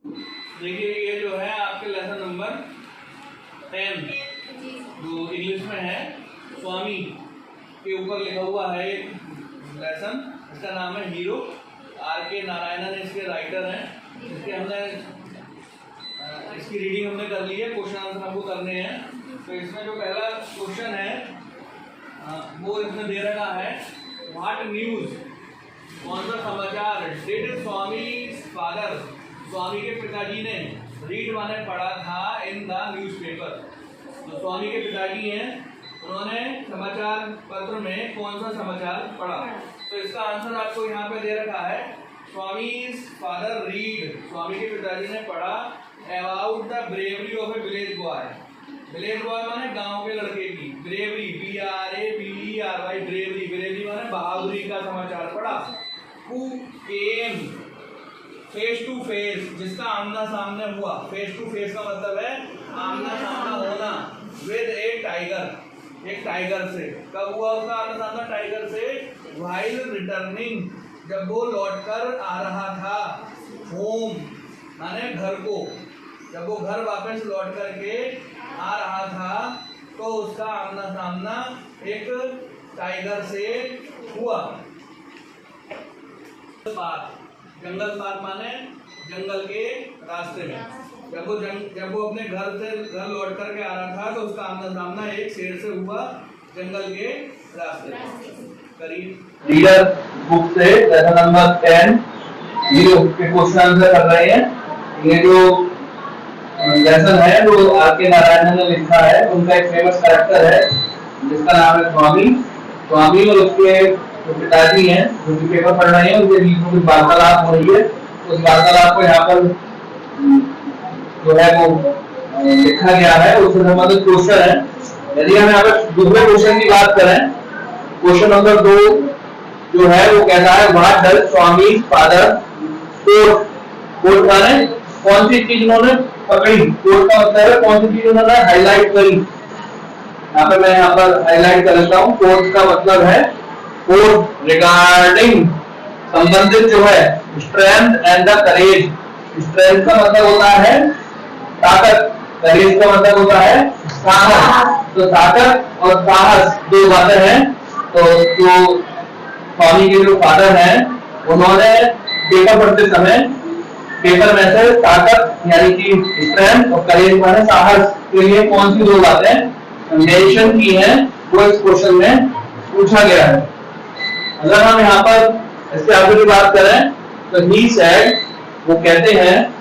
देखिए ये जो है आपके लेसन नंबर 10 जो इंग्लिश में है, स्वामी के ऊपर लिखा हुआ है एक लेसन। इसका नाम है हीरो। R.K. नारायणन इसके राइटर हैं। इसके हमने इसकी रीडिंग हमने कर ली है। क्वेश्चन आंसर हमको करने हैं। तो इसमें जो पहला क्वेश्चन है वो इसमें दे रखा है, व्हाट न्यूज, कौन सा समाचार, डिड स्वामी फादर, स्वामी के पिताजी ने, रीड माने पढ़ा था, इन द न्यूज़पेपर। तो स्वामी के पिताजी हैं, उन्होंने समाचार पत्र में कौन सा समाचार पढ़ा। तो इसका आंसर आपको यहाँ पे दे रखा है, स्वामी फादर रीड, स्वामी के पिताजी ने पढ़ा about the bravery of A village boy. Village boy माने गांव के लड़के की, ब्रेवरी BRAVERY, ब्रेवरी, ब्रेवरी माने बहादुरी का समाचार पढ़ा। Who came face to face, जिसका आमना सामने हुआ। फेस टू फेस का मतलब है आमना सामना होना, विद ए टाइगर, एक टाइगर से। कब हुआ उसका आमना सामना टाइगर से? व्हाइल रिटर्निंग, जब वो लौटकर आ रहा था, होम माने घर को, जब वो घर वापस लौट करके आ रहा था तो उसका आमना सामना एक टाइगर से हुआ। जंगल पार माने जंगल के रास्ते में, जब वो अपने घर से घर लौट करके आ रहा था तो उसका आमना सामना एक शेर से हुआ जंगल के रास्ते। करीब रीडर बुक से लेसन नंबर 10 ये के क्वेश्चन आंसर कर रहे हैं। ये जो लेसन है वो R.K. नारायणन ने लिखा है। उनका एक फेमस कैरेक्टर है जिसका नाम है स्वामी। स्वामी और उसके जो पिताजी हैं जो कि पेपर पढ़ रहे हैं, उनके बीच में कुछ वार्तालाप हो रही है। उस वार्तालाप को यहाँ पर जो है वो लिखा गया है, उससे संबंधित क्वेश्चन है। यदि हम यहाँ पर दूसरे क्वेश्चन की बात करें, क्वेश्चन नंबर 2 जो है वो कहता है, what does Swami father quote, quote माने कौन सी चीज उन्होंने पकड़ी। कोट का मतलब है कौन सी चीज उन्होंने हाईलाइट करी। मैं यहाँ पर हाईलाइट कर लेता हूँ। कोट का मतलब है कोट रिगार्डिंग, संबंधित जो है, strength and the courage. Strength का मतलब होता है ताकत, करेज का मतलब होता है साहस। तो ताकत और साहस दो बातें हैं। तो जो स्वामी के जो फादर हैं उन्होंने पेपर पढ़ते समय पेपर में से ताकत यानी कि स्ट्रेंथ और करेज माने साहस के लिए कौन सी दो बातें मेंशन की हैं, वो इस क्वेश्चन में पूछा गया है। अगर हम यहाँ पर इसके आगे की बात करें तो ही सेड, वो कहते हैं,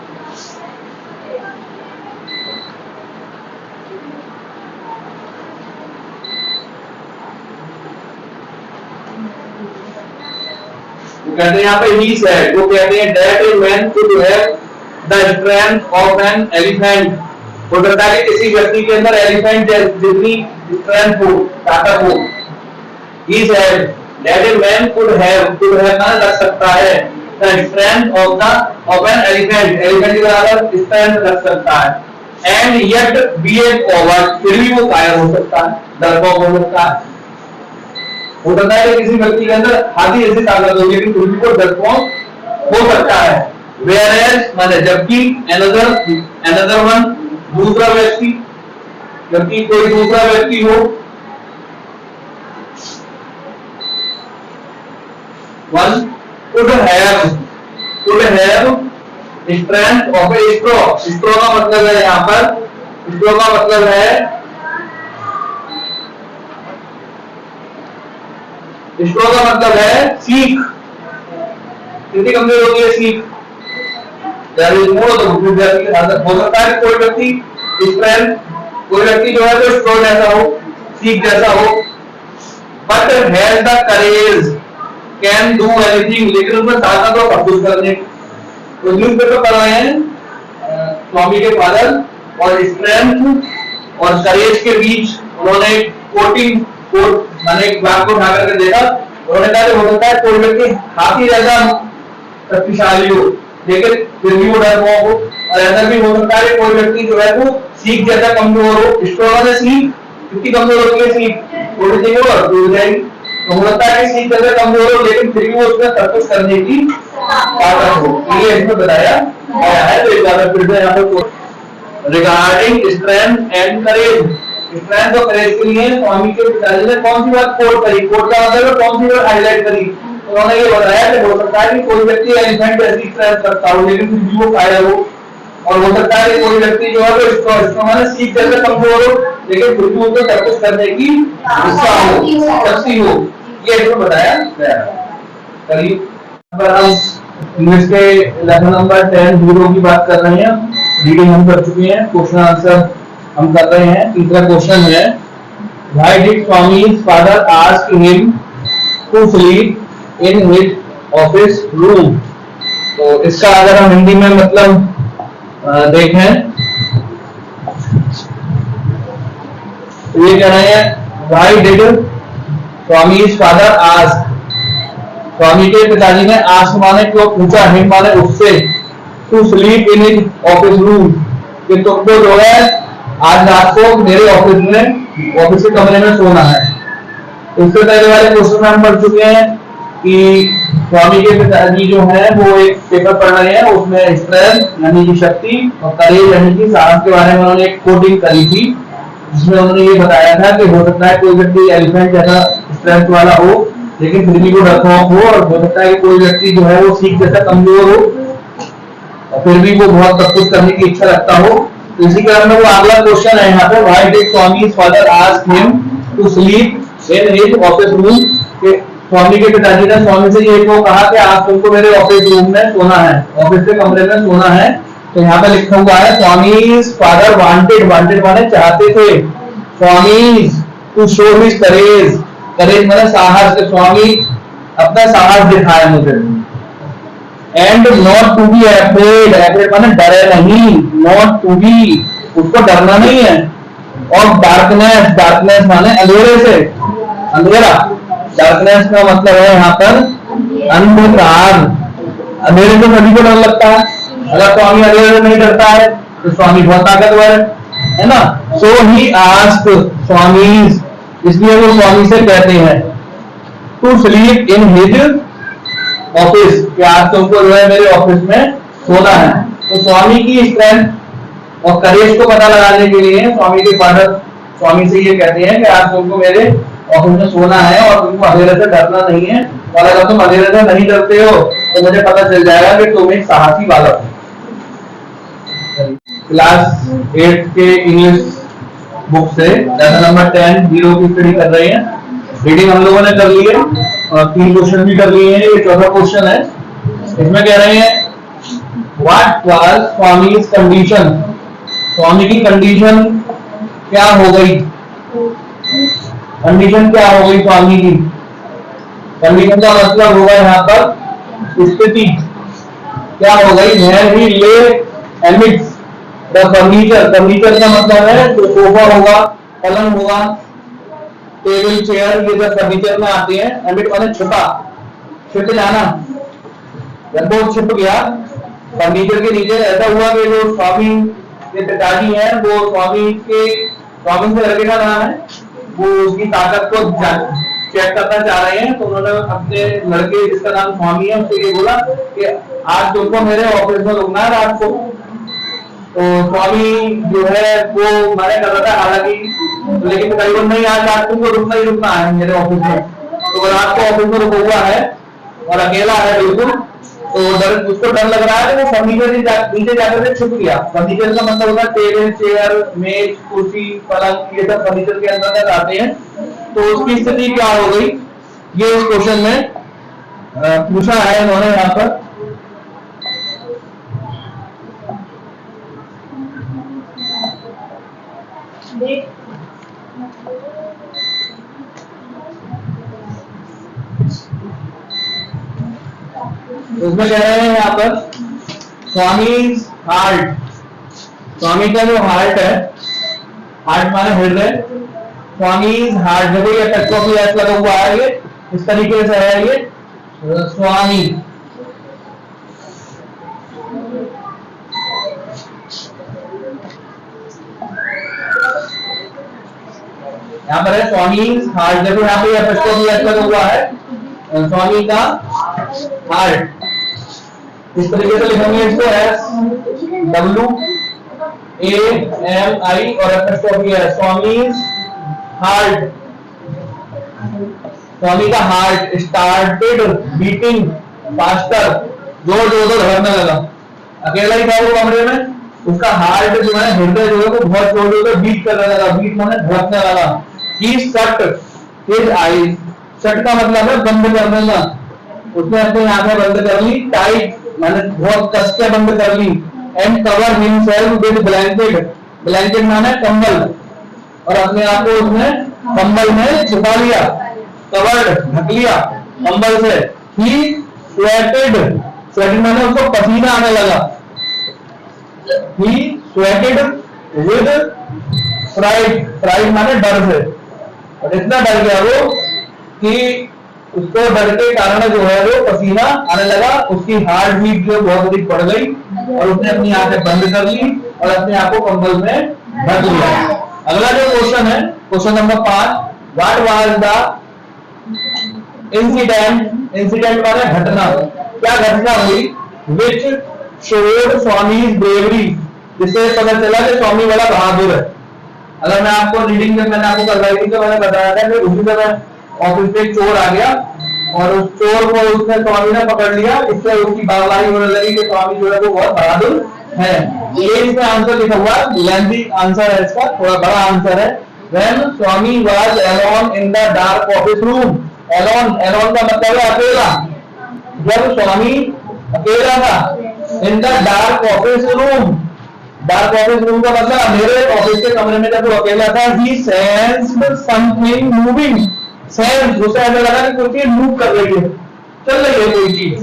कहते हैं यहाँ पे ही सेड, वो कहते हैं that a man could have the strength of an elephant. वो कहता है किसी व्यक्ति के अंदर एलिफेंट जितनी स्ट्रेंथ हो, ताकत हो। He said that a man could have ना रख सकता है the strength of an elephant, elephant के बराबर स्ट्रेंथ रख सकता है। And yet be A coward, फिर भी वो कायर हो सकता है, डरपोक हो सकता है। वो कहता है कि किसी व्यक्ति के अंदर हाथी जैसी ताकत होगी लेकिन फिर भी वो डरपोक हो सकता है। Whereas माने जबकि another one, दूसरा व्यक्ति, जबकि कोई दूसरा व्यक्ति हो, one could have strength of a straw। straw का मतलब है यहाँ पर, straw का मतलब है, स्ट्रॉ का मतलब है सीख। कितनी कमजोर होती है सीख, हो सकता है कोई व्यक्ति स्ट्रेंथ, कोई व्यक्ति जो है तो स्ट्रॉ जैसा हो, सीख जैसा हो, but has the courage can do anything, लेकिन उसमें ताकत और सब कुछ करने। तो न्यूज़पेपर पढ़ रहे हैं स्वामी के फादर, और स्ट्रेंथ और करेज के बीच उन्होंने कोट मैंने एक बात को उठा करके देखा। उन्होंने कहा हो सकता है कोई व्यक्ति हाथी जैसा शक्तिशाली हो लेकिन फिर भी वो डरपोक हो, और ऐसा भी हो सकता है कोई व्यक्ति जो है वो सीख जैसा कमजोर हो। स्ट्रॉ से सीख कितनी कमजोर होती है, सीख थोड़ी सी और दूर जाएगी। तो हो सकता है कि सीख जैसा कमजोर हो लेकिन फिर भी वो उसमें सब कुछ करने की ताकत हो। ये इसमें बताया आया है। तो एक बार फिर से यहाँ पे regarding strength and courage, strength और करेज के लिए स्वामी के पिताजी ने कौन सी बात कोट करी, कोट का मतलब कौन सी बात हाईलाइट करी। उन्होंने ये बताया कि हो सकता है कि कोई व्यक्ति एलिफेंट जैसी स्ट्रेंथ रखता हो लेकिन फिर भी वो फायर हो, और हो सकता है कि कोई व्यक्ति जो है वो इसको सीख जैसे कमजोर हो लेकिन फिर भी उनको सब कुछ करने की इच्छा हो, शक्ति हो, ये इसको बताया गया। चलिए हम इंग्लिश के लेसन नंबर 10 जीरो की बात कर रहे हैं। रीडिंग हम कर चुके हैं, क्वेश्चन आंसर हम कर रहे हैं। तीसरा क्वेश्चन है why did Swami's father ask him to sleep in his office room। तो इसका अगर हम हिंदी में मतलब देखें तो ये कह रहे हैं why did Swami's father ask, स्वामी के पिताजी ने आस्क माने क्यों पूछा, हिम माने उससे, to sleep in his office room, कि तुमको जो है आज रात को मेरे ऑफिस में, ऑफिस के कमरे में सोना है। इससे पहले वाले क्वेश्चन में हम पढ़ चुके हैं कि स्वामी के पिताजी जो है वो एक पेपर पढ़ रहे हैं, उसमें स्ट्रेंथ यानी कि शक्ति और करेज यानी कि साहस के बारे में उन्होंने एक कोडिंग करी थी, जिसमें उन्होंने ये बताया था कि हो सकता है कोई व्यक्ति एलिफेंट जैसा स्ट्रेंथ वाला हो लेकिन फिर भी वो डरपोक हो, और हो सकता है कि कोई व्यक्ति जो है वो सीख जैसा कमजोर हो और फिर भी वो बहुत सब कुछ करने की इच्छा रखता हो। तो इसी क्रम में वो अगला क्वेश्चन है यहाँ पे why did Swami's father ask him to sleep in his office room, कि स्वामी के पिताजी ने स्वामी से ये क्यों कहा कि आज तुमको मेरे ऑफिस रूम में सोना है, ऑफिस के कमरे में सोना है। तो यहाँ पे लिखा हुआ है स्वामी's father wanted, wanted माने चाहते थे, स्वामी's to show his courage, करेज माने साहस, के स्वामी अपना साहस दिखाए मुझे, and not to be afraid, afraid माने डरे नहीं, नॉट टू बी उसको डरना नहीं है, और डार्कनेस, डार्कनेस माने अंधेरे से, अंधेरा, डार्कनेस का मतलब है यहाँ पर अंधकार, अंधेरे से सभी को डर लगता है, अगर स्वामी अंधेरे से नहीं डरता है तो स्वामी बहुत ताकतवर है ना। सो ही आस्क्ड स्वामी, इसलिए वो स्वामी से कहते हैं to sleep in his office, कि आज तुमको जो है मेरे ऑफिस में सोना है। तो स्वामी की स्ट्रेंथ और करेज को पता लगाने के लिए स्वामी के फादर स्वामी से ये कहते हैं कि आज तुमको मेरे ऑफिस में सोना है और तुमको अंधेरे से डरना नहीं है, और अगर तुम अंधेरे से नहीं डरते हो तो मुझे पता चल जाएगा कि तुम एक साहसी बालक हो। क्लास 8 के इंग्लिश बुक से लेसन नंबर 10 जीरो की स्टडी कर रहे हैं। रीडिंग हम लोगों ने कर ली है और 3 क्वेश्चन भी कर लिए हैं, ये चौथा क्वेश्चन है। इसमें कह रहे हैं व्हाट वाज स्वामी's कंडीशन, स्वामी की कंडीशन क्या हो गई, कंडीशन क्या हो गई स्वामी की, कंडीशन का मतलब होगा यहाँ पर स्थिति क्या हो गई, व्हेन ही ले एमिट्स द फर्नीचर, फर्नीचर का मतलब है जो सोफा होगा, पलंग होगा, टेबल चेयर, ये सब फर्नीचर में आते हैं। एमिट माने छुपा, छिप जाना, जब वो छिप गया फर्नीचर के नीचे, ऐसा हुआ कि जो स्वामी के पिताजी हैं वो स्वामी से लड़के का नाम है, वो उसकी ताकत को चेक करना चाह रहे हैं। तो उन्होंने अपने लड़के जिसका नाम स्वामी है उससे ये बोला कि आज तुमको मेरे ऑफिस में रुकना है रात को। तो स्वामी जो है वो मना कर रहा था हालांकि, लेकिन तकरीबन नहीं, आज रात तुमको रुकना ही रुकना है मेरे ऑफिस में। तो रात को ऑफिस में रुका हुआ है और अकेला है बिल्कुल, तो उसको डर लग रहा है, तो वो फर्नीचर नीचे जाकर के छुप गया। फर्नीचर का मतलब होता है टेबल चेयर मेज कुर्सी पलंग, ये सब फर्नीचर के अंदर तक आते हैं। तो उसकी स्थिति क्या हो गई, ये इस क्वेश्चन में पूछा है इन्होंने यहाँ पर। उसमें कह रहे हैं यहाँ पर स्वामी's हार्ट, स्वामी का जो हार्ट है, हार्ट माने हृदय, स्वामी's हार्ट, देखो ये टच ऐसा लगा हुआ है, ये इस तरीके से है, ये स्वामी, यहाँ पर है स्वामी's हार्ट, देखो यहाँ पे ऐसा लगा हुआ है स्वामी का हार्ट। इस तरीके से लिखेंगे इसको एस डब्ल्यू ए एम आई और एपोस्ट्रोफी है। स्वामीज हार्ट, स्वामी का हार्ट स्टार्टेड बीटिंग फास्टर, जोर जोर से धड़कने लगा। अकेला ही था वो कमरे में, उसका हार्ट जो है हृदय जो है वो बहुत जोर जोर से बीट करने लगा, बीट माने धड़कने लगा। ही शट हिज आईज, शट का मतलब है बंद करने का, उसने अपनी आंखें बंद कर ली, टाइट माने बहुत कस के बंद कर ली। And cover himself with blanket, blanket माने कंबल, और अपने आप को उसने कंबल में छुपा लिया, कवर्ड ढक लिया कंबल से। ही स्वेटेड, स्वेटेड माने उसको पसीना आने लगा। ही स्वेटेड विद फ्राइड, फ्राइड माने डर से, और इतना डर गया वो कि उसको डर के कारण जो है वो पसीना आने लगा, उसकी हार्ट बीट जो बहुत अधिक बढ़ गई और उसने अपनी आंखें बंद कर ली और अपने आप को कंबल में ढक लिया। अगला जो क्वेश्चन है, question number 5, what was the incident, incident माने घटना, क्या घटना हुई, विच शोड स्वामीज ब्रेवरी, जिससे पता चला कि स्वामी बड़ा बहादुर है। अगर मैं आपको रीडिंग में मैंने आपको राइटिंग में मैंने बताया था कि उसी समय ऑफिस पे एक चोर आ गया और उस चोर को उसने स्वामी ने पकड़ लिया, इससे उसकी बावलाई होने लगी कि स्वामी जो है वो बहुत बहादुर है। ये इसमें आंसर लिखा हुआ है, लेंथी आंसर है इसका, थोड़ा बड़ा आंसर है। When Swami was alone in the dark office room, alone, alone का मतलब है अकेला, जब स्वामी अकेला था, in the dark office room, dark office room का मतलब अंधेरे ऑफिस के कमरे में जब वो अकेला था, he sensed something moving, sense उसे ऐसा लगा कि कोई चीज मूव कर रही है, चल रही है कोई चीज।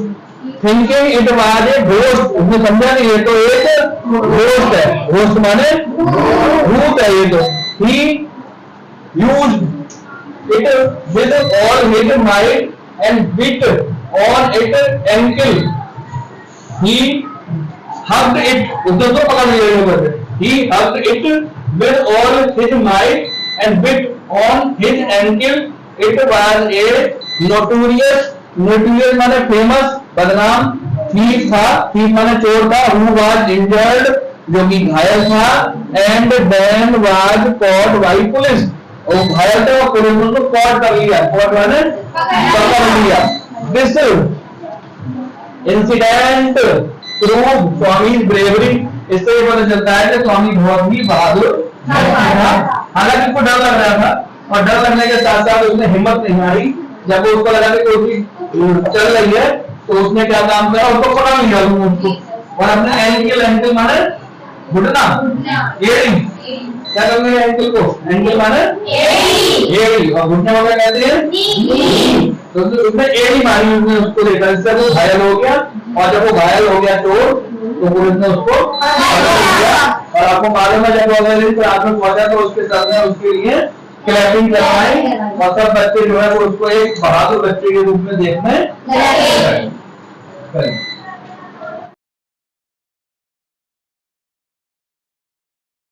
Thinking it was a ghost, उसने समझा नहीं ये तो एक घोस्ट है, घोस्ट माने भूत है ये तो। ही used it with all his might and bit on it ankle, he hugged it, उसने तो पकड़ लिया ऊपर से, he hugged it with all his might and bit on his ankle. It was a notorious, notorious माने famous, बदनाम thief था, thief माने चोर था, who was injured, जो कि घायल था, and then was caught by police, और घायल था और पुलिस ने उसको caught कर लिया, caught माने पकड़ लिया। This incident prove Swami bravery, इससे ये पता चलता है कि स्वामी बहुत ही बहादुर था। हालांकि उसको डर लग रहा था और डर लगने के साथ साथ उसने हिम्मत नहीं हारी, जब वो उसको लगा कि कोई चीज चल रही है तो उसने क्या काम करा, उसको पकड़ लिया उसको और अपने एंकल, एंकल माने घुटना, एड़ी, क्या करने एंकल को, एंकल माने एड़ी और घुटने को क्या कहते हैं, तो उसने एड़ी मारी उसने उसको लेकर, इससे वो घायल हो गया और जब वो घायल हो गया तो पुलिस ने उसको पकड़ लिया। और आपको मालूम है जब वो अगले दिन रात में पहुंचा तो उसके सर ने उसके लिए क्लैपिंग करवाई और सब बच्चे जो है वो उसको एक बहादुर बच्चे के रूप में देखने लगे।